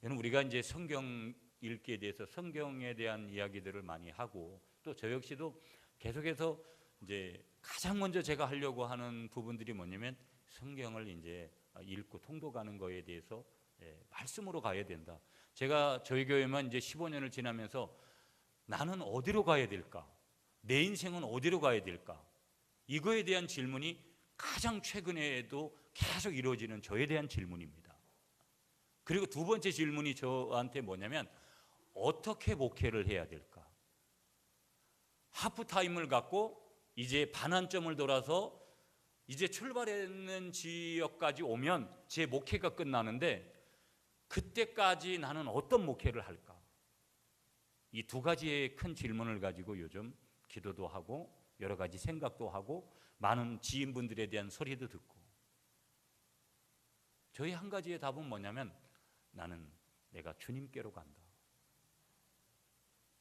여러분, 우리가 이제 성경 읽기에 대해서 성경에 대한 이야기들을 많이 하고, 또 저 역시도 계속해서 이제 가장 먼저 제가 하려고 하는 부분들이 뭐냐면 성경을 이제 읽고 통독하는 거에 대해서 말씀으로 가야 된다. 제가 저희 교회만 이제 15년을 지나면서 나는 어디로 가야 될까? 내 인생은 어디로 가야 될까? 이거에 대한 질문이 가장 최근에도 계속 이루어지는 저에 대한 질문입니다. 그리고 두 번째 질문이 저한테 뭐냐면 어떻게 목회를 해야 될까? 하프타임을 갖고 이제 반환점을 돌아서 이제 출발했는 지역까지 오면 제 목회가 끝나는데 그때까지 나는 어떤 목회를 할까? 이 두 가지의 큰 질문을 가지고 요즘 기도도 하고 여러 가지 생각도 하고 많은 지인분들에 대한 소리도 듣고, 저희 한 가지의 답은 뭐냐면 나는 내가 주님께로 간다.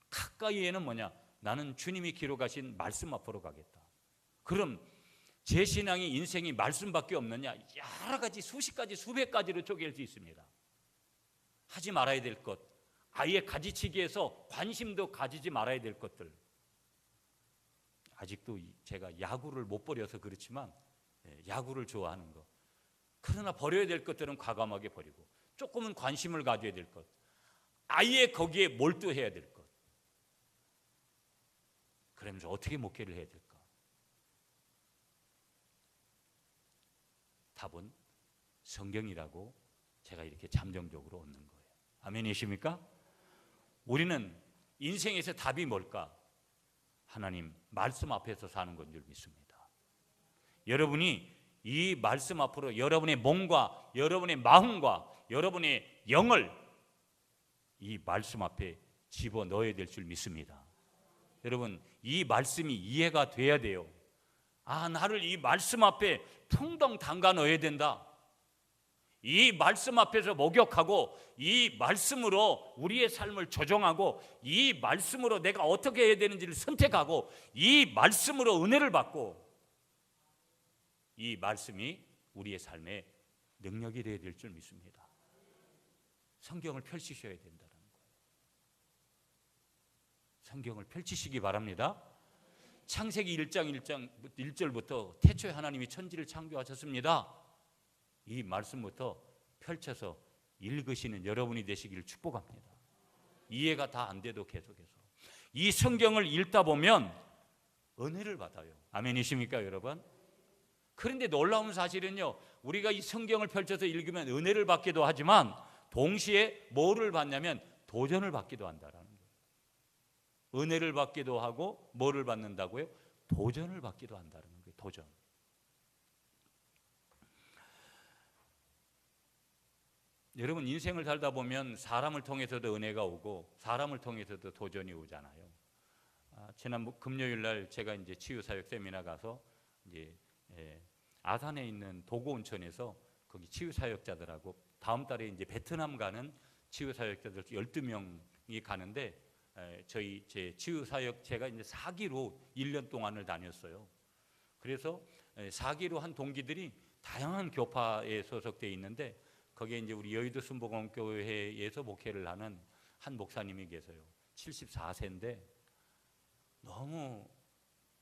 가까이에는 뭐냐? 나는 주님이 기록하신 말씀 앞으로 가겠다. 그럼 제 신앙이 인생이 말씀밖에 없느냐? 여러 가지 수십 가지 수백 가지로 쪼갤 수 있습니다. 하지 말아야 될 것, 아예 가지치기해서 관심도 가지지 말아야 될 것들. 아직도 제가 야구를 못 버려서 그렇지만 야구를 좋아하는 것, 그러나 버려야 될 것들은 과감하게 버리고 조금은 관심을 가져야 될 것, 아예 거기에 몰두해야 될 것. 그러면서 어떻게 목회를 해야 될까? 답은 성경이라고 제가 이렇게 잠정적으로 얻는 거예요. 아멘이십니까? 우리는 인생에서 답이 뭘까? 하나님 말씀 앞에서 사는 건 줄 믿습니다. 여러분이 이 말씀 앞으로 여러분의 몸과 여러분의 마음과 여러분의 영을 이 말씀 앞에 집어넣어야 될 줄 믿습니다. 여러분, 이 말씀이 이해가 돼야 돼요. 나를 이 말씀 앞에 풍덩 담가 넣어야 된다. 이 말씀 앞에서 목욕하고 이 말씀으로 우리의 삶을 조정하고 이 말씀으로 내가 어떻게 해야 되는지를 선택하고 이 말씀으로 은혜를 받고 이 말씀이 우리의 삶의 능력이 되어야 될 줄 믿습니다. 성경을 펼치셔야 된다는 거예요. 성경을 펼치시기 바랍니다. 창세기 1장 1절부터 태초에 하나님이 천지를 창조하셨습니다. 이 말씀부터 펼쳐서 읽으시는 여러분이 되시기를 축복합니다. 이해가 다 안 돼도 계속해서 이 성경을 읽다 보면 은혜를 받아요. 아멘이십니까 여러분? 그런데 놀라운 사실은요, 우리가 이 성경을 펼쳐서 읽으면 은혜를 받기도 하지만 동시에 뭐를 받냐면 도전을 받기도 한다라는 거예요. 은혜를 받기도 하고 뭐를 받는다고요? 도전을 받기도 한다는 거예요. 도전. 여러분, 인생을 살다 보면 사람을 통해서도 은혜가 오고 사람을 통해서도 도전이 오잖아요. 지난 금요일 날 제가 이제 치유사역 세미나 가서 이제 아산에 있는 도고온천에서 거기 치유사역자들하고 다음 달에 이제 베트남 가는 치유사역자들 12명이 가는데 제 치유사역 제가 이제 4기로 1년 동안을 다녔어요. 그래서 4기로 한 동기들이 다양한 교파에 소속되어 있는데 거기에 이제 우리 여의도 순복음교회에서 목회를 하는 한 목사님이 계세요. 74세인데 너무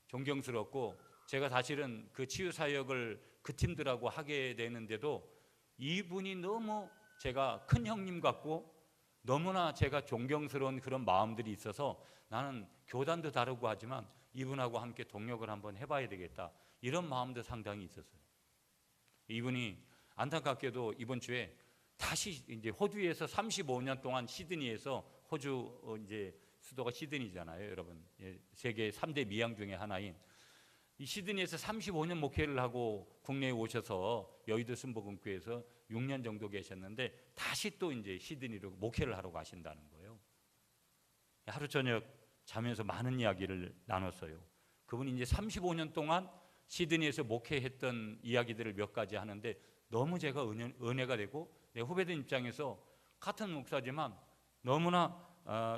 존경스럽고 제가 사실은 그 치유사역을 그 팀들하고 하게 되는데도 이분이 너무 제가 큰 형님 같고 너무나 제가 존경스러운 그런 마음들이 있어서 나는 교단도 다르고 하지만 이분하고 함께 동역을 한번 해봐야 되겠다, 이런 마음도 상당히 있었어요. 이분이 안타깝게도 이번 주에 다시 이제 호주에서 35년 동안 시드니에서, 호주 이제 수도가 시드니잖아요, 여러분. 세계 3대 미양 중에 하나인 이 시드니에서 35년 목회를 하고 국내에 오셔서 여의도 순복음교회에서 6년 정도 계셨는데 다시 또 이제 시드니로 목회를 하러 가신다는 거예요. 하루 저녁 자면서 많은 이야기를 나눴어요. 그분이 이제 35년 동안 시드니에서 목회했던 이야기들을 몇 가지 하는데 너무 제가 은혜가 되고, 내 후배들 입장에서 같은 목사지만 너무나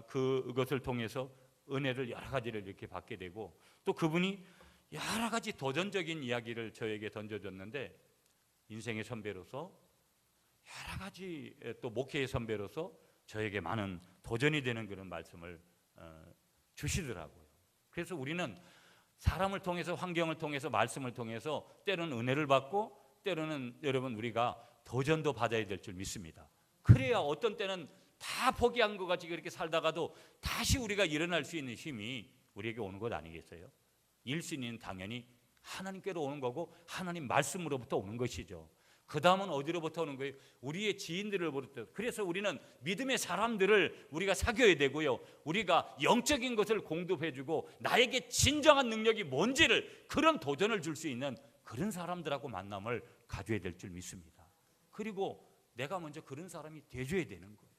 그것을 통해서 은혜를 여러 가지를 이렇게 받게 되고, 또 그분이 여러 가지 도전적인 이야기를 저에게 던져줬는데 인생의 선배로서 여러 가지 또 목회의 선배로서 저에게 많은 도전이 되는 그런 말씀을 주시더라고요. 그래서 우리는 사람을 통해서, 환경을 통해서, 말씀을 통해서 때로는 은혜를 받고 때로는 여러분 우리가 도전도 받아야 될 줄 믿습니다. 그래야 어떤 때는 다 포기한 것 같이 그렇게 살다가도 다시 우리가 일어날 수 있는 힘이 우리에게 오는 것 아니겠어요? 1순위는 당연히 하나님께로 오는 거고 하나님 말씀으로부터 오는 것이죠. 그 다음은 어디로부터 오는 거예요? 우리의 지인들로부터. 그래서 우리는 믿음의 사람들을 우리가 사귀어야 되고요, 우리가 영적인 것을 공급해주고 나에게 진정한 능력이 뭔지를, 그런 도전을 줄 수 있는 그런 사람들하고 만남을 가져야 될 줄 믿습니다. 그리고 내가 먼저 그런 사람이 돼줘야 되는 거예요.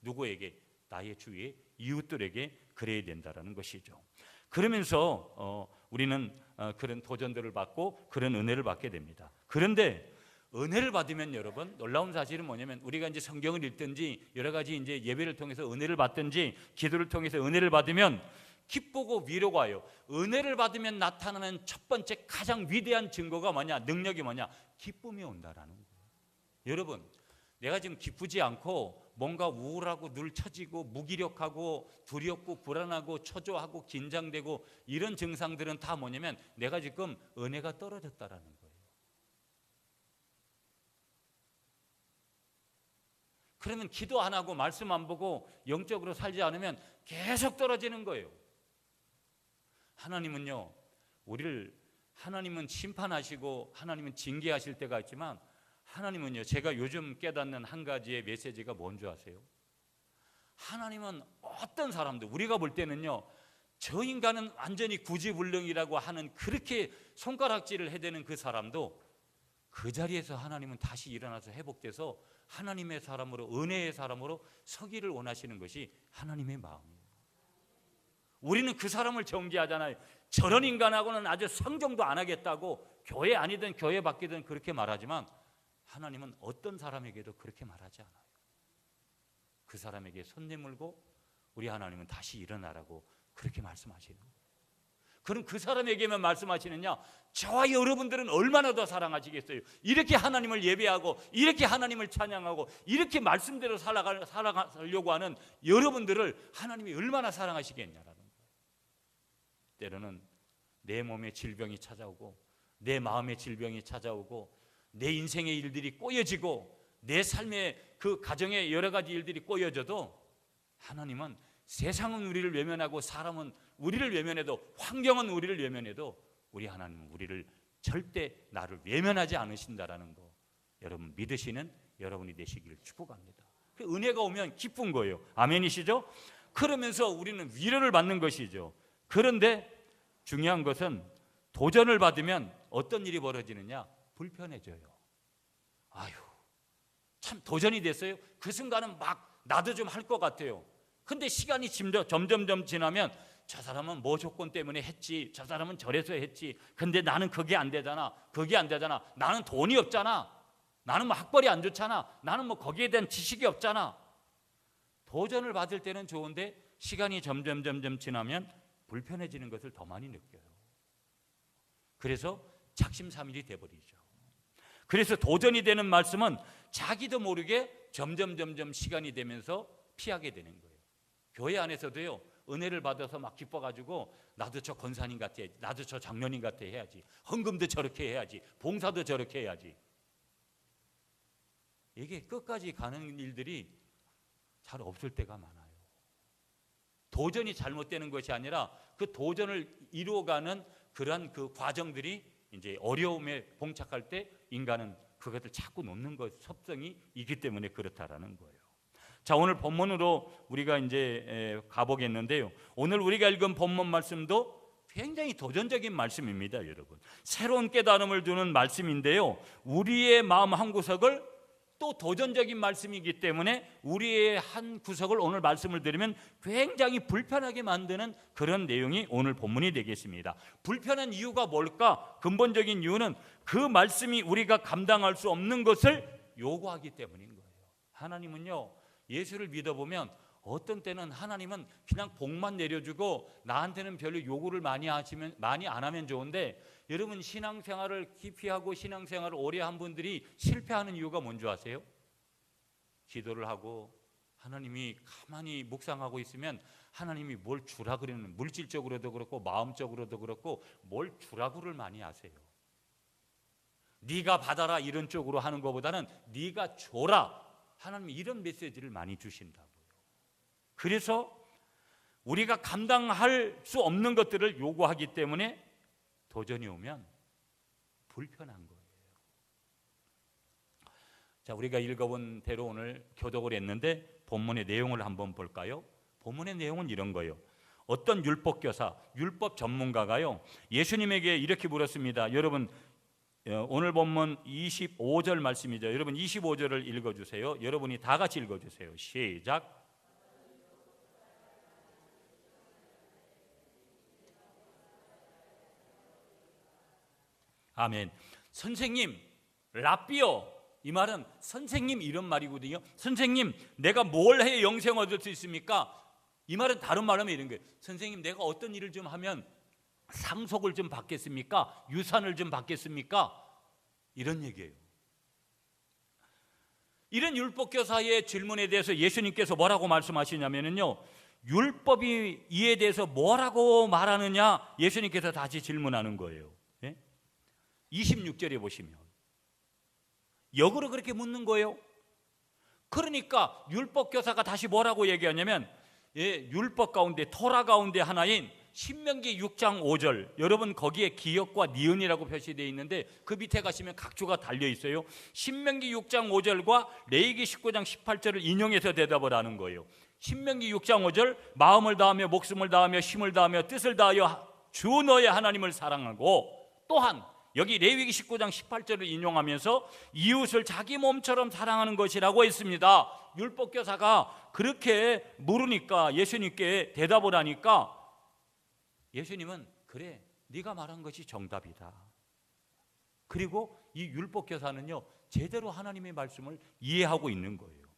누구에게? 나의 주위의 이웃들에게 그래야 된다는 것이죠. 그러면서 우리는 그런 도전들을 받고 그런 은혜를 받게 됩니다. 그런데 은혜를 받으면 여러분 놀라운 사실은 뭐냐면, 우리가 이제 성경을 읽든지 여러 가지 이제 예배를 통해서 은혜를 받든지 기도를 통해서 은혜를 받으면 기쁘고 위로가 와요. 은혜를 받으면 나타나는 첫 번째 가장 위대한 증거가 뭐냐? 능력이 뭐냐? 기쁨이 온다라는 거예요. 여러분, 내가 지금 기쁘지 않고 뭔가 우울하고 늘 처지고 무기력하고 두렵고 불안하고 초조하고 긴장되고 이런 증상들은 다 뭐냐면 내가 지금 은혜가 떨어졌다라는 거예요. 그러면 기도 안 하고 말씀 안 보고 영적으로 살지 않으면 계속 떨어지는 거예요. 하나님은요, 하나님은 심판하시고 하나님은 징계하실 때가 있지만, 하나님은요, 제가 요즘 깨닫는 한 가지의 메시지가 뭔지 아세요? 하나님은 어떤 사람들, 우리가 볼 때는요, 저 인간은 완전히 구지불능이라고 하는 그렇게 손가락질을 해대는 그 사람도 그 자리에서 하나님은 다시 일어나서 회복돼서 하나님의 사람으로, 은혜의 사람으로 서기를 원하시는 것이 하나님의 마음이에요. 우리는 그 사람을 정죄하잖아요. 저런 인간하고는 아주 상종도 안 하겠다고 교회 아니든 교회 밖이든 그렇게 말하지만, 하나님은 어떤 사람에게도 그렇게 말하지 않아요. 그 사람에게 손 내밀고 우리 하나님은 다시 일어나라고 그렇게 말씀하시는 거예요. 그럼 그 사람에게만 말씀하시느냐? 저와 여러분들은 얼마나 더 사랑하시겠어요? 이렇게 하나님을 예배하고 이렇게 하나님을 찬양하고 이렇게 말씀대로 살아가려고 하는 여러분들을 하나님이 얼마나 사랑하시겠냐라는 거예요. 때로는 내 몸에 질병이 찾아오고 내 마음에 질병이 찾아오고 내 인생의 일들이 꼬여지고 내 삶의 그 가정의 여러 가지 일들이 꼬여져도, 하나님은 세상은 우리를 외면하고 사람은 우리를 외면해도, 환경은 우리를 외면해도 우리 하나님은 우리를 절대 나를 외면하지 않으신다라는 거, 여러분 믿으시는 여러분이 되시기를 축복합니다. 그 은혜가 오면 기쁜 거예요. 아멘이시죠? 그러면서 우리는 위로를 받는 것이죠. 그런데 중요한 것은 도전을 받으면 어떤 일이 벌어지느냐? 불편해져요. 아유, 참 도전이 됐어요. 그 순간은 막 나도 좀 할 것 같아요. 근데 시간이 점점 지나면 저 사람은 뭐 조건 때문에 했지, 저 사람은 저래서 했지, 근데 나는 그게 안 되잖아, 나는 돈이 없잖아, 나는 뭐 학벌이 안 좋잖아, 나는 뭐 거기에 대한 지식이 없잖아. 도전을 받을 때는 좋은데 시간이 점점 지나면 불편해지는 것을 더 많이 느껴요. 그래서 작심삼일이 돼버리죠. 그래서 도전이 되는 말씀은 자기도 모르게 점점 시간이 되면서 피하게 되는 거예요. 교회 안에서도요, 은혜를 받아서 막 기뻐가지고 나도 저 권사님 같아, 나도 저 장로님 같아 해야지, 헌금도 저렇게 해야지, 봉사도 저렇게 해야지. 이게 끝까지 가는 일들이 잘 없을 때가 많아요. 도전이 잘못되는 것이 아니라 그 도전을 이루어가는 그러한 그 과정들이 이제 어려움에 봉착할 때 인간은 그것을 자꾸 놓는 것, 섭성이 있기 때문에 그렇다라는 거예요. 자, 오늘 본문으로 우리가 이제 가보겠는데요. 오늘 우리가 읽은 본문 말씀도 굉장히 도전적인 말씀입니다, 여러분. 새로운 깨달음을 주는 말씀인데요. 우리의 마음 한 구석을, 또 도전적인 말씀이기 때문에 우리의 한 구석을 오늘 말씀을 들으면 굉장히 불편하게 만드는 그런 내용이 오늘 본문이 되겠습니다. 불편한 이유가 뭘까? 근본적인 이유는 그 말씀이 우리가 감당할 수 없는 것을 요구하기 때문인 거예요. 하나님은요, 예수를 믿어보면 어떤 때는 하나님은 그냥 복만 내려주고 나한테는 별로 요구를 많이 안 하면 좋은데, 여러분 신앙생활을 깊이 하고 신앙생활을 오래 한 분들이 실패하는 이유가 뭔지 아세요? 기도를 하고 하나님이 가만히 묵상하고 있으면 하나님이 뭘 주라 그러는, 물질적으로도 그렇고 마음적으로도 그렇고 뭘 주라고를 많이 하세요. 네가 받아라 이런 쪽으로 하는 것보다는 네가 줘라, 하나님이 이런 메시지를 많이 주신다고요. 그래서 우리가 감당할 수 없는 것들을 요구하기 때문에 도전이 오면 불편한 거예요. 자, 우리가 읽어본 대로 오늘 교독을 했는데 본문의 내용을 한번 볼까요? 본문의 내용은 이런 거예요. 어떤 율법교사, 율법 전문가가요, 예수님에게 이렇게 물었습니다. 여러분, 오늘 본문 25절 말씀이죠. 여러분 25절을 읽어주세요. 여러분이 다 같이 읽어주세요. 시작. 아멘. 선생님, 라삐요, 이 말은 선생님 이런 말이거든요. 선생님, 내가 뭘 해야 영생 얻을 수 있습니까? 이 말은 다른 말로 하면 이런 거예요. 선생님, 내가 어떤 일을 좀 하면 상속을 좀 받겠습니까? 유산을 좀 받겠습니까? 이런 얘기예요. 이런 율법교사의 질문에 대해서 예수님께서 뭐라고 말씀하시냐면요, 율법이 이에 대해서 뭐라고 말하느냐, 예수님께서 다시 질문하는 거예요. 26절에 보시면 역으로 그렇게 묻는 거예요. 그러니까 율법교사가 다시 뭐라고 얘기하냐면, 율법 가운데, 토라 가운데 하나인 신명기 6장 5절, 여러분 거기에 기역과 니은이라고 표시되어 있는데 그 밑에 가시면 각주가 달려 있어요. 신명기 6장 5절과 레위기 19장 18절을 인용해서 대답을 하는 거예요. 신명기 6장 5절, 마음을 다하며 목숨을 다하며 힘을 다하며 뜻을 다하여 주 너의 하나님을 사랑하고, 또한 여기 레위기 19장 18절을 인용하면서 이웃을 자기 몸처럼 사랑하는 것이라고 했습니다. 율법교사가 그렇게 물으니까, 예수님께 대답을 하니까 예수님은 그래, 네가 말한 것이 정답이다. 그리고 이 율법교사는요, 제대로 하나님의 말씀을 이해하고 있는 거예요.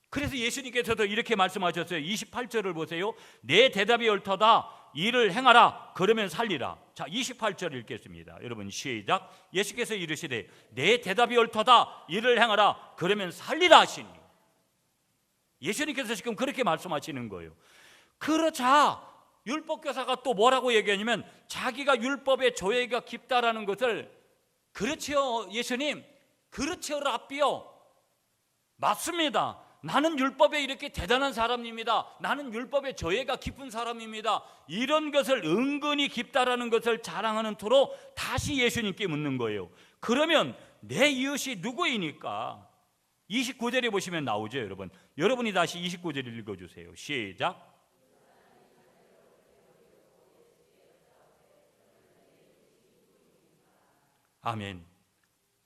그래서 예수님께서도 이렇게 말씀하셨어요. 28절을 보세요. 내 대답이 옳도다, 이를 행하라, 그러면 살리라. 자, 28절 읽겠습니다. 여러분 시작. 예수께서 이르시되 내 대답이 옳도다, 이를 행하라, 그러면 살리라 하시니. 예수님께서 지금 그렇게 말씀하시는 거예요. 그러자 율법교사가 또 뭐라고 얘기하냐면, 자기가 율법의 조예가 깊다라는 것을, 그렇지요 예수님, 그렇지요 랍비요, 맞습니다, 나는 율법에 이렇게 대단한 사람입니다, 나는 율법의 조예가 깊은 사람입니다, 이런 것을 은근히 깊다라는 것을 자랑하는 토로 다시 예수님께 묻는 거예요. 그러면 내 이웃이 누구이니까? 29절에 보시면 나오죠. 여러분이 다시 29절 읽어주세요. 시작. 아멘.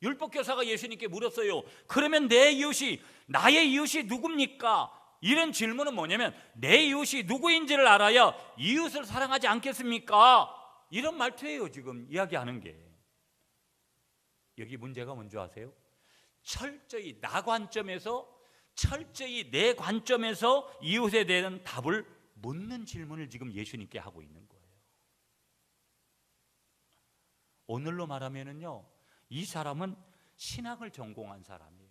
율법교사가 예수님께 물었어요. 그러면 내 이웃이, 나의 이웃이 누굽니까? 이런 질문은 뭐냐면, 내 이웃이 누구인지를 알아야 이웃을 사랑하지 않겠습니까? 이런 말투예요. 지금 이야기하는 게. 여기 문제가 뭔지 아세요? 철저히 나 관점에서, 철저히 내 관점에서 이웃에 대한 답을 묻는 질문을 지금 예수님께 하고 있는 거예요. 오늘로 말하면은요, 이 사람은 신학을 전공한 사람이에요.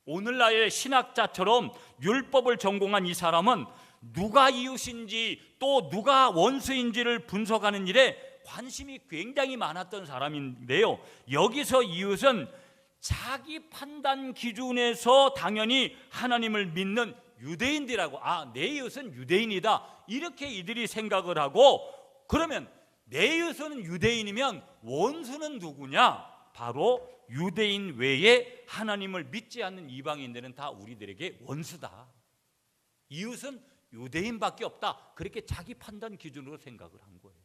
오늘날의 신학자처럼 율법을 전공한 이 사람은 누가 이웃인지 또 누가 원수인지를 분석하는 일에 관심이 굉장히 많았던 사람인데요, 여기서 이웃은 자기 판단 기준에서 당연히 하나님을 믿는 유대인들이라고, 내 이웃은 유대인이다, 이렇게 이들이 생각을 하고, 그러면 내 이웃은 유대인이면 원수는 누구냐? 바로 유대인 외에 하나님을 믿지 않는 이방인들은 다 우리들에게 원수다, 이웃은 유대인밖에 없다, 그렇게 자기 판단 기준으로 생각을 한 거예요.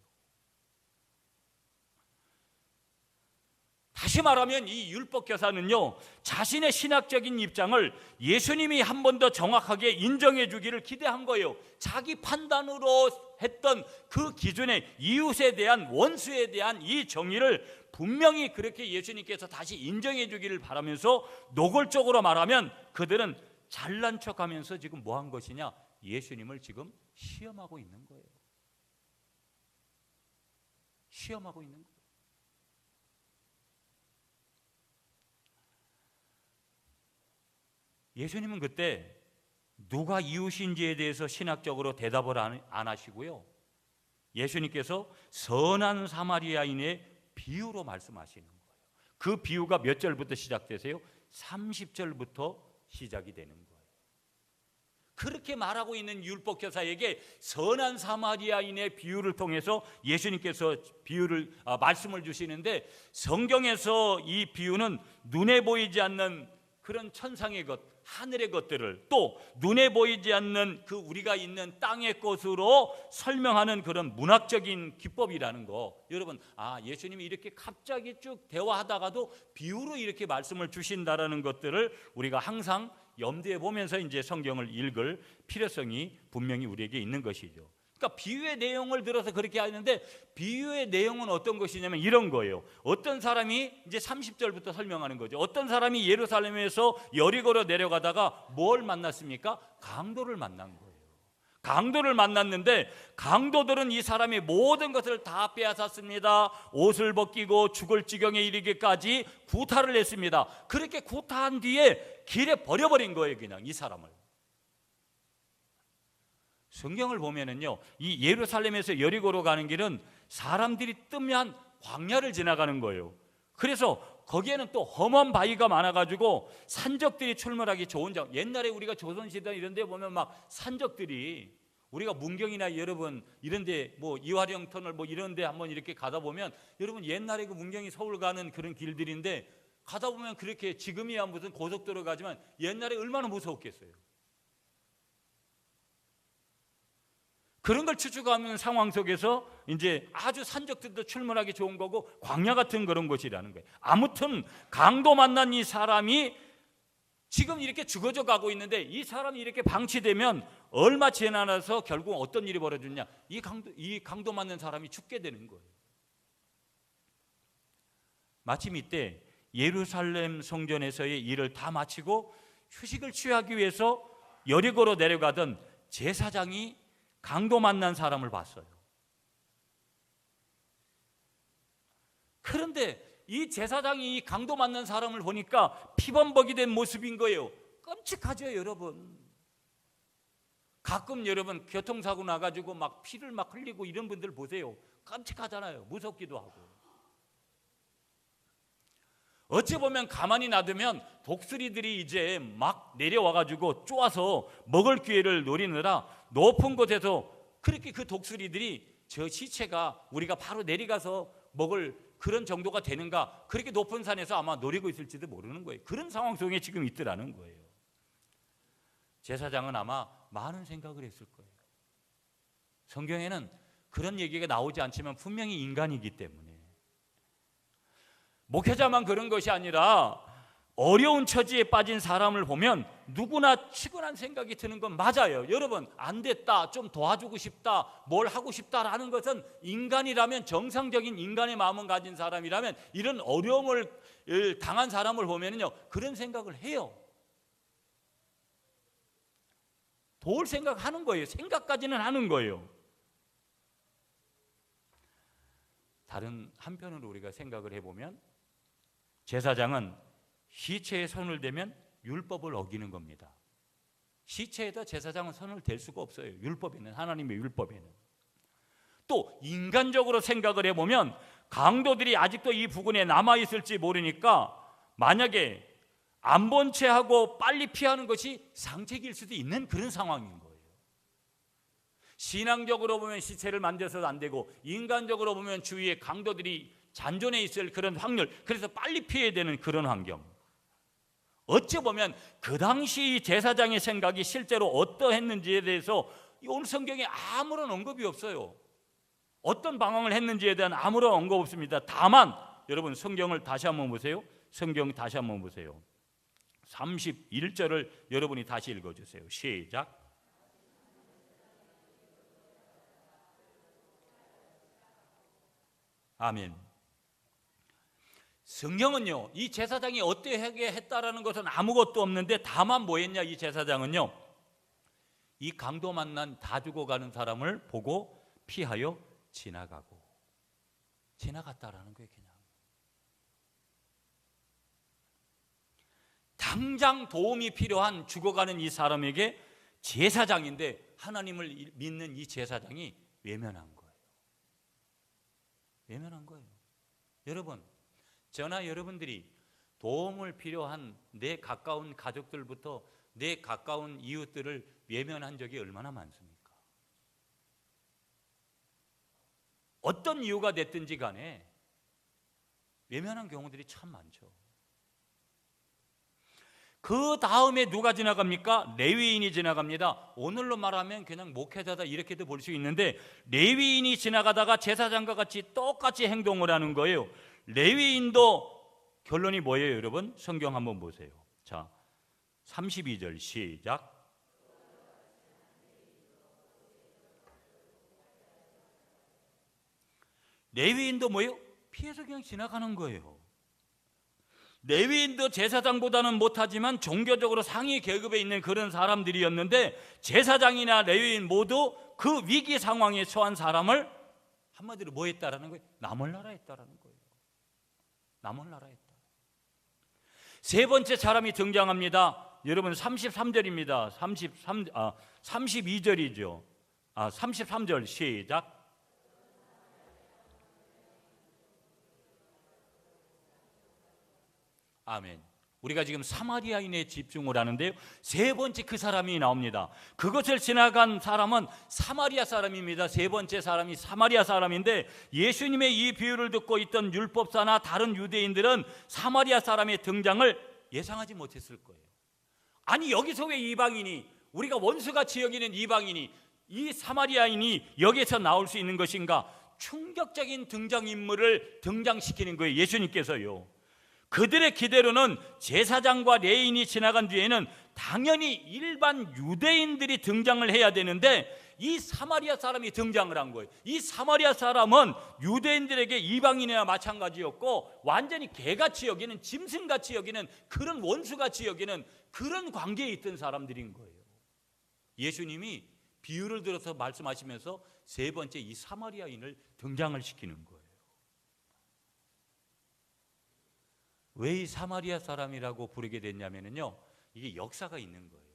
다시 말하면 이 율법교사는요, 자신의 신학적인 입장을 예수님이 한 번 더 정확하게 인정해 주기를 기대한 거예요. 자기 판단으로 했던 그 기준의 이웃에 대한, 원수에 대한 이 정의를 분명히 그렇게 예수님께서 다시 인정해 주기를 바라면서, 노골적으로 말하면 그들은 잘난 척하면서 지금 뭐 한 것이냐? 예수님을 지금 시험하고 있는 거예요. 시험하고 있는 거예요. 예수님은 그때 누가 이웃인지에 대해서 신학적으로 대답을 안 하시고요, 예수님께서 선한 사마리아인의 비유로 말씀하시는 거예요. 그 비유가 몇 절부터 시작되세요? 30절부터 시작이 되는 거예요. 그렇게 말하고 있는 율법교사에게 선한 사마리아인의 비유를 통해서 예수님께서 말씀을 주시는데, 성경에서 이 비유는 눈에 보이지 않는 그런 천상의 것, 하늘의 것들을, 또 눈에 보이지 않는 그 우리가 있는 땅의 것으로 설명하는 그런 문학적인 기법이라는 거. 여러분, 예수님이 이렇게 갑자기 쭉 대화하다가도 비유로 이렇게 말씀을 주신다라는 것들을 우리가 항상 염두에 보면서 이제 성경을 읽을 필요성이 분명히 우리에게 있는 것이죠. 그러니까 비유의 내용을 들어서 그렇게 하는데, 비유의 내용은 어떤 것이냐면 이런 거예요. 어떤 사람이, 이제 30절부터 설명하는 거죠. 어떤 사람이 예루살렘에서 여리고로 내려가다가 뭘 만났습니까? 강도를 만난 거예요. 강도를 만났는데, 강도들은 이 사람의 모든 것을 다 빼앗았습니다. 옷을 벗기고 죽을 지경에 이르기까지 구타를 했습니다. 그렇게 구타한 뒤에 길에 버려버린 거예요, 그냥 이 사람을. 성경을 보면은요, 이 예루살렘에서 여리고로 가는 길은 사람들이 뜸한 광야를 지나가는 거예요. 그래서 거기에는 또 험한 바위가 많아가지고 산적들이 출몰하기 좋은 장. 옛날에 우리가 조선시대 이런 데 보면 막 산적들이, 우리가 문경이나 여러분 이런데 뭐 이화령 터널 뭐 이런데 한번 이렇게 가다 보면, 여러분 옛날에 그 문경이 서울 가는 그런 길들인데 가다 보면 그렇게, 지금이야 무슨 고속도로 가지만 옛날에 얼마나 무서웠겠어요. 그런 걸 추측하는 상황 속에서 이제 아주 산적들도 출몰하기 좋은 거고 광야 같은 그런 곳이라는 거예요. 아무튼 강도 만난 이 사람이 지금 이렇게 죽어져 가고 있는데, 이 사람이 이렇게 방치되면 얼마 지나서 결국 어떤 일이 벌어지냐? 이 강도 맞는 사람이 죽게 되는 거예요. 마침 이때 예루살렘 성전에서의 일을 다 마치고 휴식을 취하기 위해서 여리고로 내려가던 제사장이 강도 만난 사람을 봤어요. 그런데 이 제사장이 이 강도 만난 사람을 보니까 피범벅이 된 모습인 거예요. 끔찍하죠, 여러분. 가끔 여러분 교통사고 나가지고 막 피를 막 흘리고 이런 분들 보세요. 끔찍하잖아요. 무섭기도 하고. 어찌 보면 가만히 놔두면 독수리들이 이제 막 내려와가지고 쪼아서 먹을 기회를 노리느라 높은 곳에서 그렇게 그 독수리들이 저 시체가 우리가 바로 내려가서 먹을 그런 정도가 되는가, 그렇게 높은 산에서 아마 노리고 있을지도 모르는 거예요. 그런 상황 속에 지금 있더라는 거예요. 제사장은 아마 많은 생각을 했을 거예요. 성경에는 그런 얘기가 나오지 않지만 분명히 인간이기 때문에, 목회자만 그런 것이 아니라 어려운 처지에 빠진 사람을 보면 누구나 치근한 생각이 드는 건 맞아요. 여러분, 안 됐다, 좀 도와주고 싶다, 뭘 하고 싶다라는 것은 인간이라면, 정상적인 인간의 마음을 가진 사람이라면 이런 어려움을 당한 사람을 보면요, 그런 생각을 해요. 도울 생각하는 거예요. 생각까지는 하는 거예요. 다른 한편으로 우리가 생각을 해보면, 제사장은 시체에 손을 대면 율법을 어기는 겁니다. 시체에다 제사장은 손을 댈 수가 없어요. 율법에는, 하나님의 율법에는. 또 인간적으로 생각을 해보면 강도들이 아직도 이 부근에 남아있을지 모르니까 만약에 안 본 채 하고 빨리 피하는 것이 상책일 수도 있는 그런 상황인 거예요. 신앙적으로 보면 시체를 만져서도 안 되고, 인간적으로 보면 주위에 강도들이 잔존해 있을 그런 확률, 그래서 빨리 피해야 되는 그런 환경. 어찌 보면 그 당시 제사장의 생각이 실제로 어떠했는지에 대해서 오늘 성경에 아무런 언급이 없어요. 어떤 방황을 했는지에 대한 아무런 언급 없습니다. 다만 여러분, 성경을 다시 한번 보세요. 성경 다시 한번 보세요. 31절을 여러분이 다시 읽어주세요. 시작. 아멘. 성경은요, 이 제사장이 어떻게 했다라는 것은 아무것도 없는데, 다만 뭐 했냐, 이 제사장은요, 이 강도 만난 다 죽어가는 사람을 보고 피하여 지나갔다라는 거예요. 그냥 당장 도움이 필요한 죽어가는 이 사람에게 제사장인데 하나님을 믿는 이 제사장이 외면한 거예요. 외면한 거예요. 여러분, 저나 여러분들이 도움을 필요한 내 가까운 가족들부터 내 가까운 이웃들을 외면한 적이 얼마나 많습니까? 어떤 이유가 됐든지 간에 외면한 경우들이 참 많죠. 그 다음에 누가 지나갑니까? 레위인이 지나갑니다. 오늘로 말하면 그냥 목회자다 이렇게도 볼 수 있는데, 레위인이 지나가다가 제사장과 같이 똑같이 행동을 하는 거예요. 레위인도 결론이 뭐예요, 여러분? 성경 한번 보세요. 자, 32절 시작. 레위인도 뭐예요? 피해서 그냥 지나가는 거예요. 레위인도 제사장보다는 못하지만 종교적으로 상위 계급에 있는 그런 사람들이었는데, 제사장이나 레위인 모두 그 위기 상황에 처한 사람을 한마디로 뭐 했다라는 거예요? 남을 나라 했다라는 거예요. 남을 나라 했다. 세 번째 사람이 등장합니다. 여러분 33절입니다. 32절이죠. 33절 시작. 아멘. 우리가 지금 사마리아인에 집중을 하는데요, 세 번째 그 사람이 나옵니다. 그것을 지나간 사람은 사마리아 사람입니다. 세 번째 사람이 사마리아 사람인데, 예수님의 이 비유를 듣고 있던 율법사나 다른 유대인들은 사마리아 사람의 등장을 예상하지 못했을 거예요. 아니, 여기서 왜 이방인이, 우리가 원수같이 여기는 이방인이, 이 사마리아인이 여기서 나올 수 있는 것인가? 충격적인 등장인물을 등장시키는 거예요, 예수님께서요. 그들의 기대로는 제사장과 레위인이 지나간 뒤에는 당연히 일반 유대인들이 등장을 해야 되는데, 이 사마리아 사람이 등장을 한 거예요. 이 사마리아 사람은 유대인들에게 이방인이나 마찬가지였고, 완전히 개같이 여기는, 짐승같이 여기는, 그런 원수같이 여기는 그런 관계에 있던 사람들인 거예요. 예수님이 비유를 들어서 말씀하시면서 세 번째 이 사마리아인을 등장을 시키는 거예요. 왜 이 사마리아 사람이라고 부르게 됐냐면요, 이게 역사가 있는 거예요.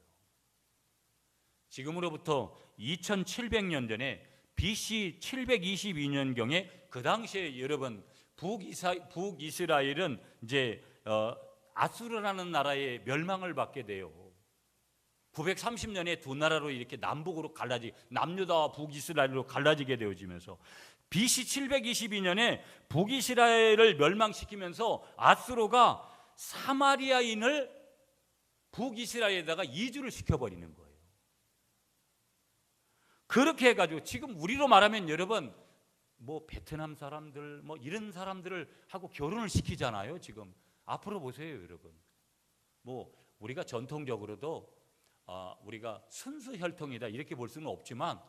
지금으로부터 2700년 전에 BC 722년경에 그 당시에 여러분 북이스라엘은 이제 아수르라는 나라의 멸망을 받게 돼요. 930년에 두 나라로 이렇게 남북으로 남유다와 북이스라엘로 갈라지게 되어지면서 BC 722년에 북이스라엘을 멸망시키면서 아수르가 사마리아인을 북이스라엘에다가 이주를 시켜버리는 거예요. 그렇게 해가지고 지금 우리로 말하면 여러분 뭐 베트남 사람들 뭐 이런 사람들을 하고 결혼을 시키잖아요. 지금 앞으로 보세요, 여러분. 뭐 우리가 전통적으로도 우리가 순수 혈통이다 이렇게 볼 수는 없지만,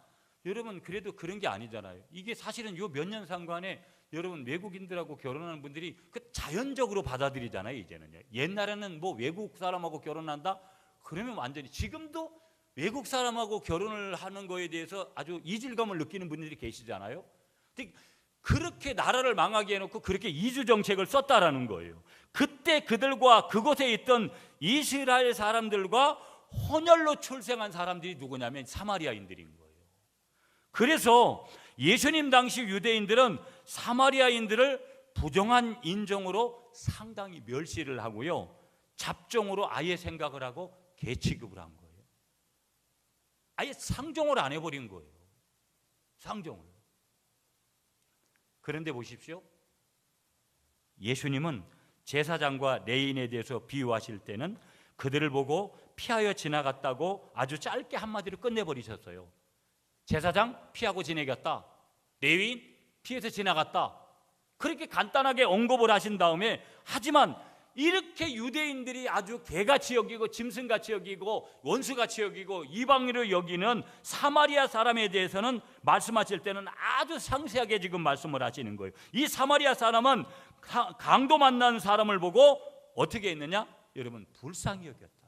여러분 그래도 그런 게 아니잖아요. 이게 사실은 요 몇 년 상관에 여러분 외국인들하고 결혼하는 분들이 그 자연적으로 받아들이잖아요. 이제는요. 옛날에는 뭐 외국 사람하고 결혼한다 그러면 완전히, 지금도 외국 사람하고 결혼을 하는 거에 대해서 아주 이질감을 느끼는 분들이 계시잖아요. 그렇게 나라를 망하게 해놓고 그렇게 이주 정책을 썼다라는 거예요. 그때 그들과 그곳에 있던 이스라엘 사람들과 혼혈로 출생한 사람들이 누구냐면 사마리아인들인 거예요. 그래서 예수님 당시 유대인들은 사마리아인들을 부정한 인종으로 상당히 멸시를 하고요, 잡종으로 아예 생각을 하고 개취급을 한 거예요. 아예 상종을 안 해버린 거예요. 상종을. 그런데 보십시오, 예수님은 제사장과 레위인에 대해서 비유하실 때는 그들을 보고 피하여 지나갔다고 아주 짧게 한마디로 끝내버리셨어요. 제사장 피하고 지내갔다, 레위인 피해서 지나갔다, 그렇게 간단하게 언급을 하신 다음에, 하지만 이렇게 유대인들이 아주 개같이 여기고 짐승같이 여기고 원수같이 여기고 이방인으로 여기는 사마리아 사람에 대해서는 말씀하실 때는 아주 상세하게 지금 말씀을 하시는 거예요. 이 사마리아 사람은 강도 만난 사람을 보고 어떻게 했느냐? 여러분 불쌍히 여겼다.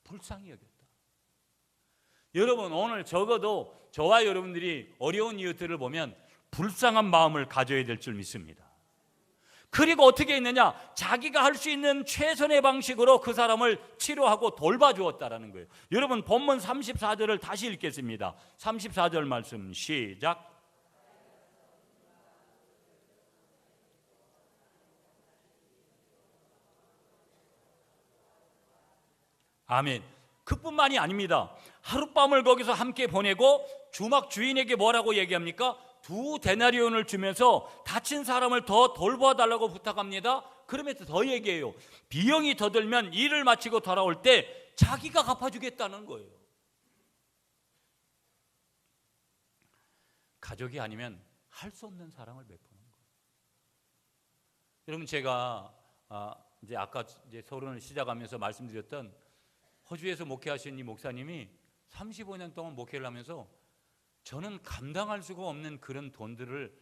불쌍히 여겼다. 여러분 오늘 적어도 저와 여러분들이 어려운 이웃들을 보면 불쌍한 마음을 가져야 될 줄 믿습니다. 그리고 어떻게 했느냐? 자기가 할 수 있는 최선의 방식으로 그 사람을 치료하고 돌봐주었다라는 거예요. 여러분 본문 34절을 다시 읽겠습니다. 34절 말씀 시작. 아멘. 그뿐만이 아닙니다. 하룻밤을 거기서 함께 보내고 주막 주인에게 뭐라고 얘기합니까? 2데나리온을 주면서 다친 사람을 더 돌봐달라고 부탁합니다. 그러면서 더 얘기해요. 비용이 더 들면 일을 마치고 돌아올 때 자기가 갚아주겠다는 거예요. 가족이 아니면 할 수 없는 사랑을 베푸는 거예요. 여러분 제가 이제 아까 이제 서론을 시작하면서 말씀드렸던 호주에서 목회하신 이 목사님이 35년 동안 목회를 하면서 저는 감당할 수가 없는 그런 돈들을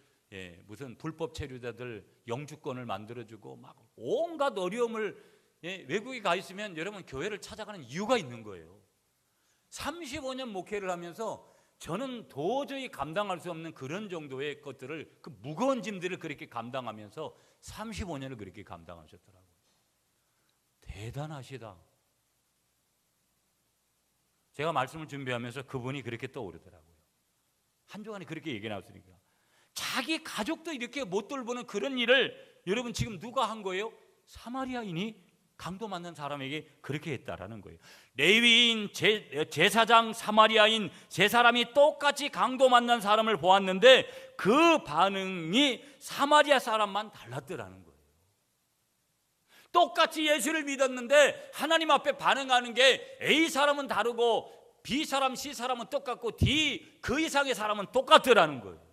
무슨 불법 체류자들 영주권을 만들어주고 막 온갖 어려움을 외국에 가 있으면 여러분 교회를 찾아가는 이유가 있는 거예요. 35년 목회를 하면서 저는 도저히 감당할 수 없는 그런 정도의 것들을 그 무거운 짐들을 그렇게 감당하면서 35년을 그렇게 감당하셨더라고요. 대단하시다. 제가 말씀을 준비하면서 그분이 그렇게 떠오르더라고요. 한 주간에 그렇게 얘기 나왔으니까 자기 가족도 이렇게 못 돌보는 그런 일을 여러분 지금 누가 한 거예요? 사마리아인이 강도 맞는 사람에게 그렇게 했다라는 거예요. 레위인, 제사장, 사마리아인 세 사람이 똑같이 강도 만난 사람을 보았는데 그 반응이 사마리아 사람만 달랐더라는 거예요. 똑같이 예수를 믿었는데 하나님 앞에 반응하는 게 A 사람은 다르고 B 사람, C 사람은 똑같고 D 그 이상의 사람은 똑같더라는 거예요.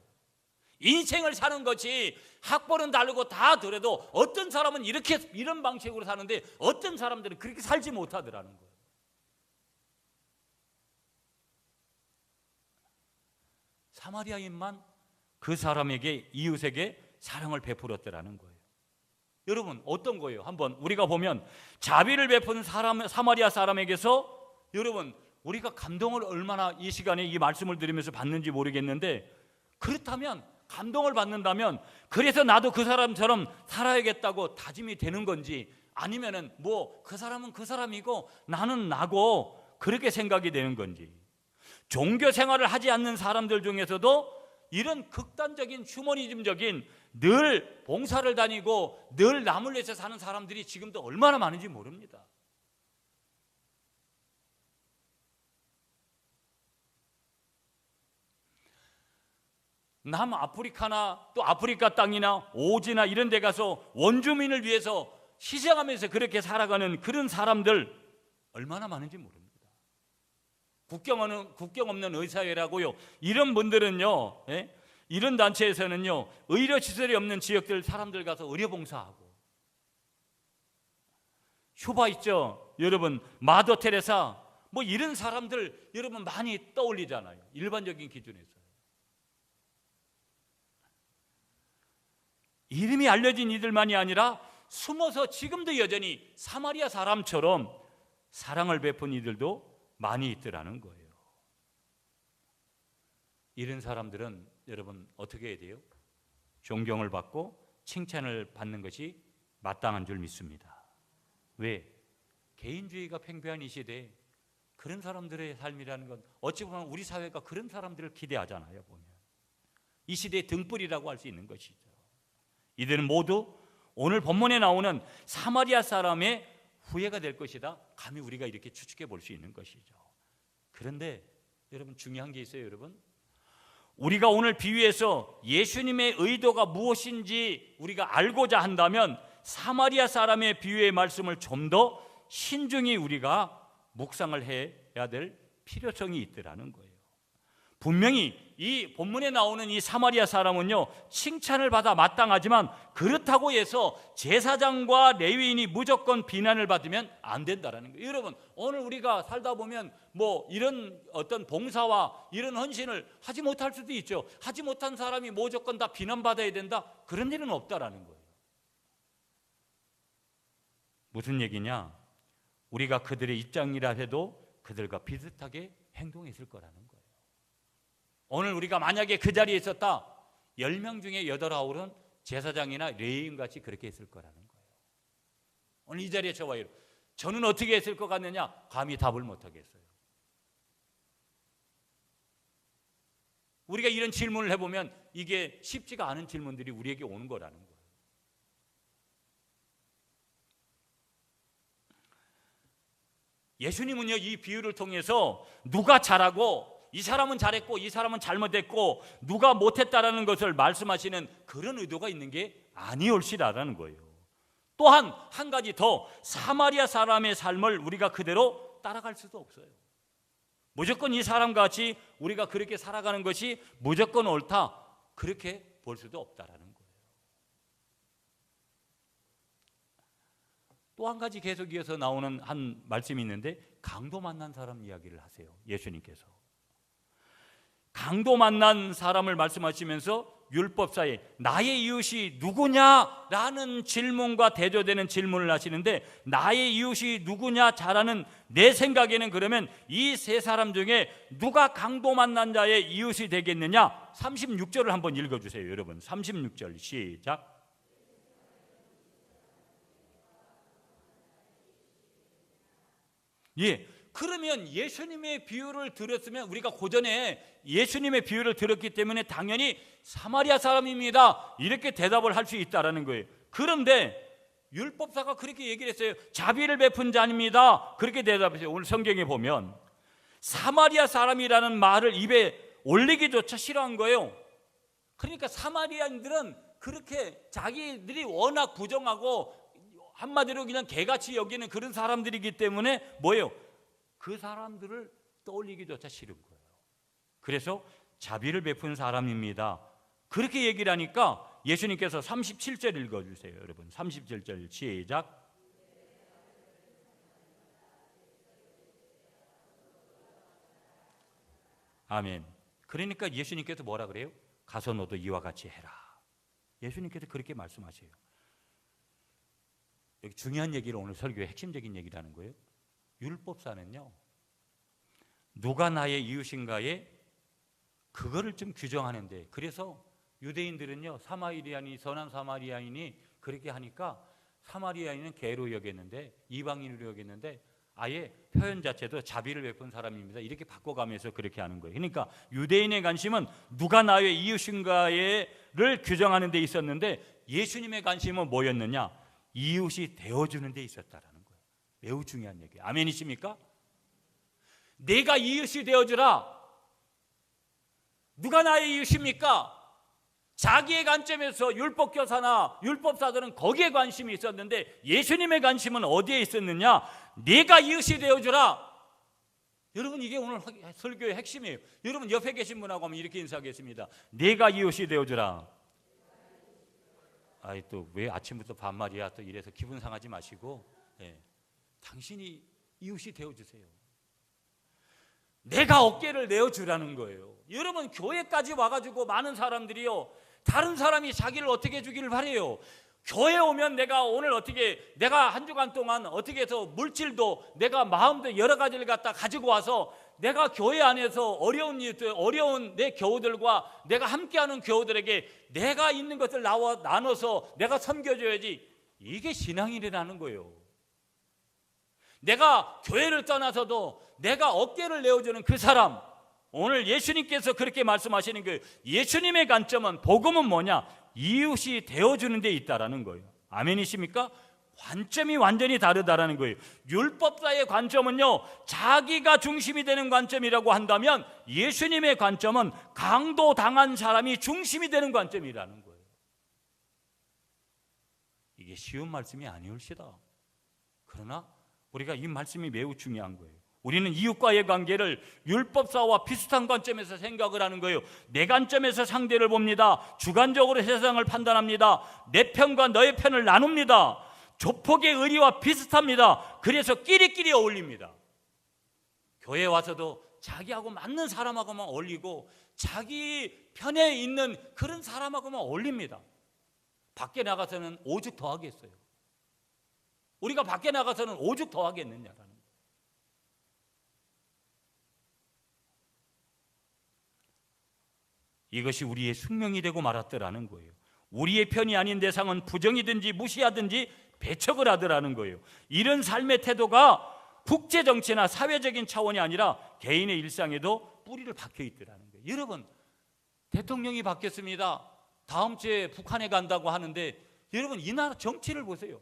인생을 사는 것이 학벌은 다르고 다 더라도 어떤 사람은 이런 방식으로 사는데 어떤 사람들은 그렇게 살지 못하더라는 거예요. 사마리아인만 그 사람에게 이웃에게 사랑을 베풀었더라는 거예요. 여러분 어떤 거예요? 한번 우리가 보면 자비를 베푸는 사마리아 사람에게서 여러분 우리가 감동을 얼마나 이 시간에 이 말씀을 들으면서 받는지 모르겠는데 그렇다면 감동을 받는다면 그래서 나도 그 사람처럼 살아야겠다고 다짐이 되는 건지 아니면은 뭐 그 사람은 그 사람이고 나는 나고 그렇게 생각이 되는 건지 종교 생활을 하지 않는 사람들 중에서도 이런 극단적인 휴머니즘적인 늘 봉사를 다니고 늘 남을 위해서 사는 사람들이 지금도 얼마나 많은지 모릅니다. 남아프리카나 또 아프리카 땅이나 오지나 이런 데 가서 원주민을 위해서 희생하면서 그렇게 살아가는 그런 사람들 얼마나 많은지 모릅니다. 국경 없는 의사회라고요. 이런 분들은요, 이런 단체에서는요, 의료시설이 없는 지역들 사람들 가서 의료봉사하고 휴바 있죠, 여러분, 마더 테레사 뭐 이런 사람들 여러분 많이 떠올리잖아요. 일반적인 기준에서. 이름이 알려진 이들만이 아니라 숨어서 지금도 여전히 사마리아 사람처럼 사랑을 베푼 이들도 많이 있더라는 거예요. 이런 사람들은 여러분 어떻게 해야 돼요? 존경을 받고 칭찬을 받는 것이 마땅한 줄 믿습니다. 왜? 개인주의가 팽배한 이 시대에 그런 사람들의 삶이라는 건 어찌 보면 우리 사회가 그런 사람들을 기대하잖아요. 보면 이 시대의 등불이라고 할 수 있는 것이죠. 이들은 모두 오늘 본문에 나오는 사마리아 사람의 후예가 될 것이다. 감히 우리가 이렇게 추측해 볼 수 있는 것이죠. 그런데 여러분 중요한 게 있어요. 여러분 우리가 오늘 비유에서 예수님의 의도가 무엇인지 우리가 알고자 한다면 사마리아 사람의 비유의 말씀을 좀 더 신중히 우리가 묵상을 해야 될 필요성이 있더라는 거예요. 분명히 이 본문에 나오는 이 사마리아 사람은요 칭찬을 받아 마땅하지만 그렇다고 해서 제사장과 레위인이 무조건 비난을 받으면 안 된다라는 거예요. 여러분 오늘 우리가 살다 보면 뭐 이런 어떤 봉사와 이런 헌신을 하지 못할 수도 있죠. 하지 못한 사람이 무조건 다 비난받아야 된다, 그런 일은 없다라는 거예요. 무슨 얘기냐? 우리가 그들의 입장이라 해도 그들과 비슷하게 행동했을 거라는 거예요. 오늘 우리가 만약에 그 자리에 있었다, 10명 중에 8, 9은 제사장이나 레위인같이 그렇게 했을 거라는 거예요. 오늘 이 자리에 저와 여러분, 저는 어떻게 했을 것 같느냐? 감히 답을 못하겠어요. 우리가 이런 질문을 해보면 이게 쉽지가 않은 질문들이 우리에게 오는 거라는 거예요. 예수님은요, 이 비유를 통해서 누가 잘하고 이 사람은 잘했고 이 사람은 잘못했고 누가 못했다라는 것을 말씀하시는 그런 의도가 있는 게 아니올시라라는 거예요. 또한 한 가지 더, 사마리아 사람의 삶을 우리가 그대로 따라갈 수도 없어요. 무조건 이 사람과 같이 우리가 그렇게 살아가는 것이 무조건 옳다, 그렇게 볼 수도 없다라는 거예요. 또 한 가지 계속 이어서 나오는 한 말씀이 있는데, 강도 만난 사람 이야기를 하세요. 예수님께서 강도 만난 사람을 말씀하시면서 율법사에 나의 이웃이 누구냐라는 질문과 대조되는 질문을 하시는데, 나의 이웃이 누구냐 잘하는 내 생각에는 그러면 이 세 사람 중에 누가 강도 만난 자의 이웃이 되겠느냐? 36절을 한번 읽어주세요. 여러분 36절 시작. 예, 그러면 예수님의 비유를 들었으면, 우리가 고전에 예수님의 비유를 들었기 때문에 당연히 사마리아 사람입니다 이렇게 대답을 할 수 있다라는 거예요. 그런데 율법사가 그렇게 얘기를 했어요. 자비를 베푼 자입니다 그렇게 대답했어요. 오늘 성경에 보면 사마리아 사람이라는 말을 입에 올리기조차 싫어한 거예요. 그러니까 사마리아인들은 그렇게 자기들이 워낙 부정하고 한마디로 그냥 개같이 여기는 그런 사람들이기 때문에 뭐예요? 그 사람들을 떠올리기조차 싫은 거예요. 그래서 자비를 베푼 사람입니다 그렇게 얘기를 하니까 예수님께서 37절 읽어주세요. 여러분 37절 시작. 아멘. 그러니까 예수님께서 뭐라 그래요? 가서 너도 이와 같이 해라. 예수님께서 그렇게 말씀하세요. 여기 중요한 얘기를, 오늘 설교의 핵심적인 얘기라는 거예요. 율법사는요, 누가 나의 이웃인가에 그거를 좀 규정하는데, 그래서 유대인들은요, 사마리아인이, 선한 사마리아인이 그렇게 하니까 사마리아인은 개로 여겼는데, 이방인으로 여겼는데, 아예 표현 자체도 자비를 베푼 사람입니다 이렇게 바꿔가면서 그렇게 하는 거예요. 그러니까 유대인의 관심은 누가 나의 이웃인가를 규정하는 데 있었는데, 예수님의 관심은 뭐였느냐? 이웃이 되어주는 데 있었다라는 거예요. 매우 중요한 얘기예요. 아멘이십니까? 내가 이웃이 되어주라. 누가 나의 이웃입니까? 자기의 관점에서 율법교사나 율법사들은 거기에 관심이 있었는데, 예수님의 관심은 어디에 있었느냐? 내가 이웃이 되어주라. 여러분, 이게 오늘 설교의 핵심이에요. 여러분 옆에 계신 분하고 하면 이렇게 인사하겠습니다. 내가 이웃이 되어주라. 아이, 또 왜 아침부터 반말이야 또 이래서 기분 상하지 마시고, 당신이 이웃이 되어주세요. 내가 어깨를 내어주라는 거예요. 여러분, 교회까지 와가지고 많은 사람들이요, 다른 사람이 자기를 어떻게 해주기를 바래요. 교회 오면 내가 오늘 어떻게, 내가 한 주간 동안 어떻게 해서 물질도 내가 마음도 여러 가지를 갖다 가지고 와서 내가 교회 안에서 어려운 내 교우들과 내가 함께하는 교우들에게 내가 있는 것을 나눠서 내가 섬겨줘야지. 이게 신앙이라는 거예요. 내가 교회를 떠나서도 내가 어깨를 내어주는 그 사람, 오늘 예수님께서 그렇게 말씀하시는 그 예수님의 관점은, 복음은 뭐냐? 이웃이 되어주는 데 있다라는 거예요. 아멘이십니까? 관점이 완전히 다르다라는 거예요. 율법사의 관점은요, 자기가 중심이 되는 관점이라고 한다면, 예수님의 관점은 강도당한 사람이 중심이 되는 관점이라는 거예요. 이게 쉬운 말씀이 아니올시다. 그러나 우리가 이 말씀이 매우 중요한 거예요. 우리는 이웃과의 관계를 율법사와 비슷한 관점에서 생각을 하는 거예요. 내 관점에서 상대를 봅니다. 주관적으로 세상을 판단합니다. 내 편과 너의 편을 나눕니다. 조폭의 의리와 비슷합니다. 그래서 끼리끼리 어울립니다. 교회에 와서도 자기하고 맞는 사람하고만 어울리고 자기 편에 있는 그런 사람하고만 어울립니다. 밖에 나가서는 오죽 더 하겠어요. 우리가 밖에 나가서는 오죽 더 하겠느냐라는 거예요. 이것이 우리의 숙명이 되고 말았더라는 거예요. 우리의 편이 아닌 대상은 부정이든지 무시하든지 배척을 하더라는 거예요. 이런 삶의 태도가 국제정치나 사회적인 차원이 아니라 개인의 일상에도 뿌리를 박혀 있더라는 거예요. 여러분, 대통령이 바뀌었습니다. 다음 주에 북한에 간다고 하는데 여러분, 이 나라 정치를 보세요.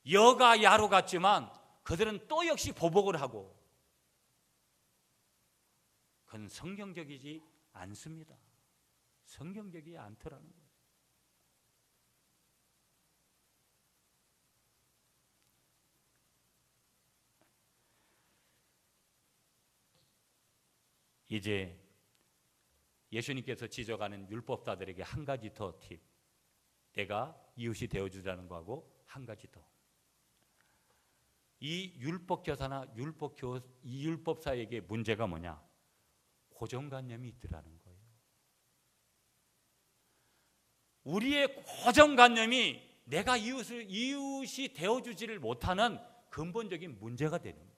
여가 야로 같지만 그들은 또 역시 보복을 하고, 그건 성경적이지 않습니다. 성경적이지 않더라는 거예요. 이제 예수님께서 지적하는 율법사들에게 한 가지 더 팁, 내가 이웃이 되어주자는 거하고 한 가지 더. 이 율법교사나 이 율법사에게 문제가 뭐냐? 고정관념이 있더라는 거예요. 우리의 고정관념이 내가 이웃이 되어주지를 못하는 근본적인 문제가 되는 거예요.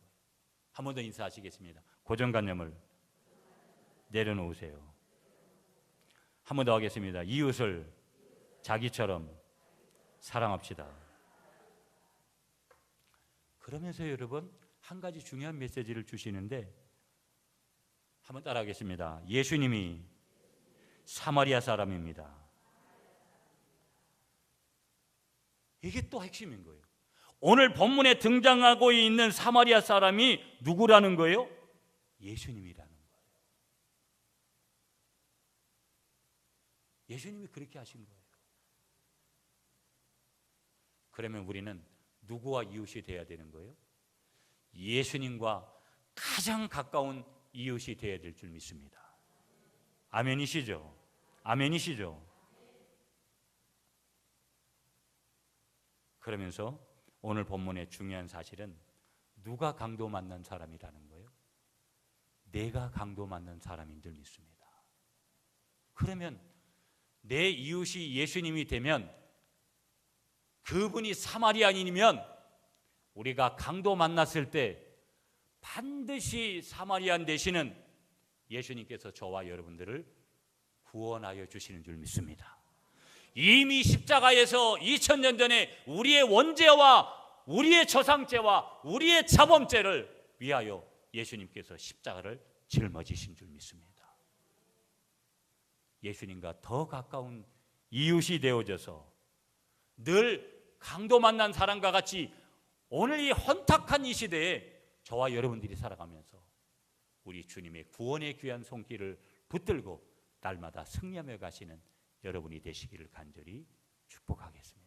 한 번 더 인사하시겠습니다. 고정관념을 내려놓으세요. 한 번 더 하겠습니다. 이웃을 자기처럼 사랑합시다. 그러면서 여러분, 한 가지 중요한 메시지를 주시는데, 한번 따라하겠습니다. 예수님이 사마리아 사람입니다. 이게 또 핵심인 거예요. 오늘 본문에 등장하고 있는 사마리아 사람이 누구라는 거예요? 예수님이라는 거예요. 예수님이 그렇게 하신 거예요. 그러면 우리는 누구와 이웃이 돼야 되는 거예요? 예수님과 가장 가까운 이웃이 되어야 될 줄 믿습니다. 아멘이시죠? 아멘이시죠? 그러면서 오늘 본문의 중요한 사실은 누가 강도 만난 사람이라는 거예요? 내가 강도 만난 사람인 줄 믿습니다. 그러면 내 이웃이 예수님이 되면, 그분이 사마리아인이면 우리가 강도 만났을 때 반드시 사마리아인 되시는 예수님께서 저와 여러분들을 구원하여 주시는 줄 믿습니다. 이미 십자가에서 2000년 전에 우리의 원죄와 우리의 저상죄와 우리의 자범죄를 위하여 예수님께서 십자가를 짊어지신 줄 믿습니다. 예수님과 더 가까운 이웃이 되어져서 늘 강도 만난 사람과 같이 오늘 이 혼탁한 이 시대에 저와 여러분들이 살아가면서 우리 주님의 구원의 귀한 손길을 붙들고 날마다 승리하며 가시는 여러분이 되시기를 간절히 축복하겠습니다.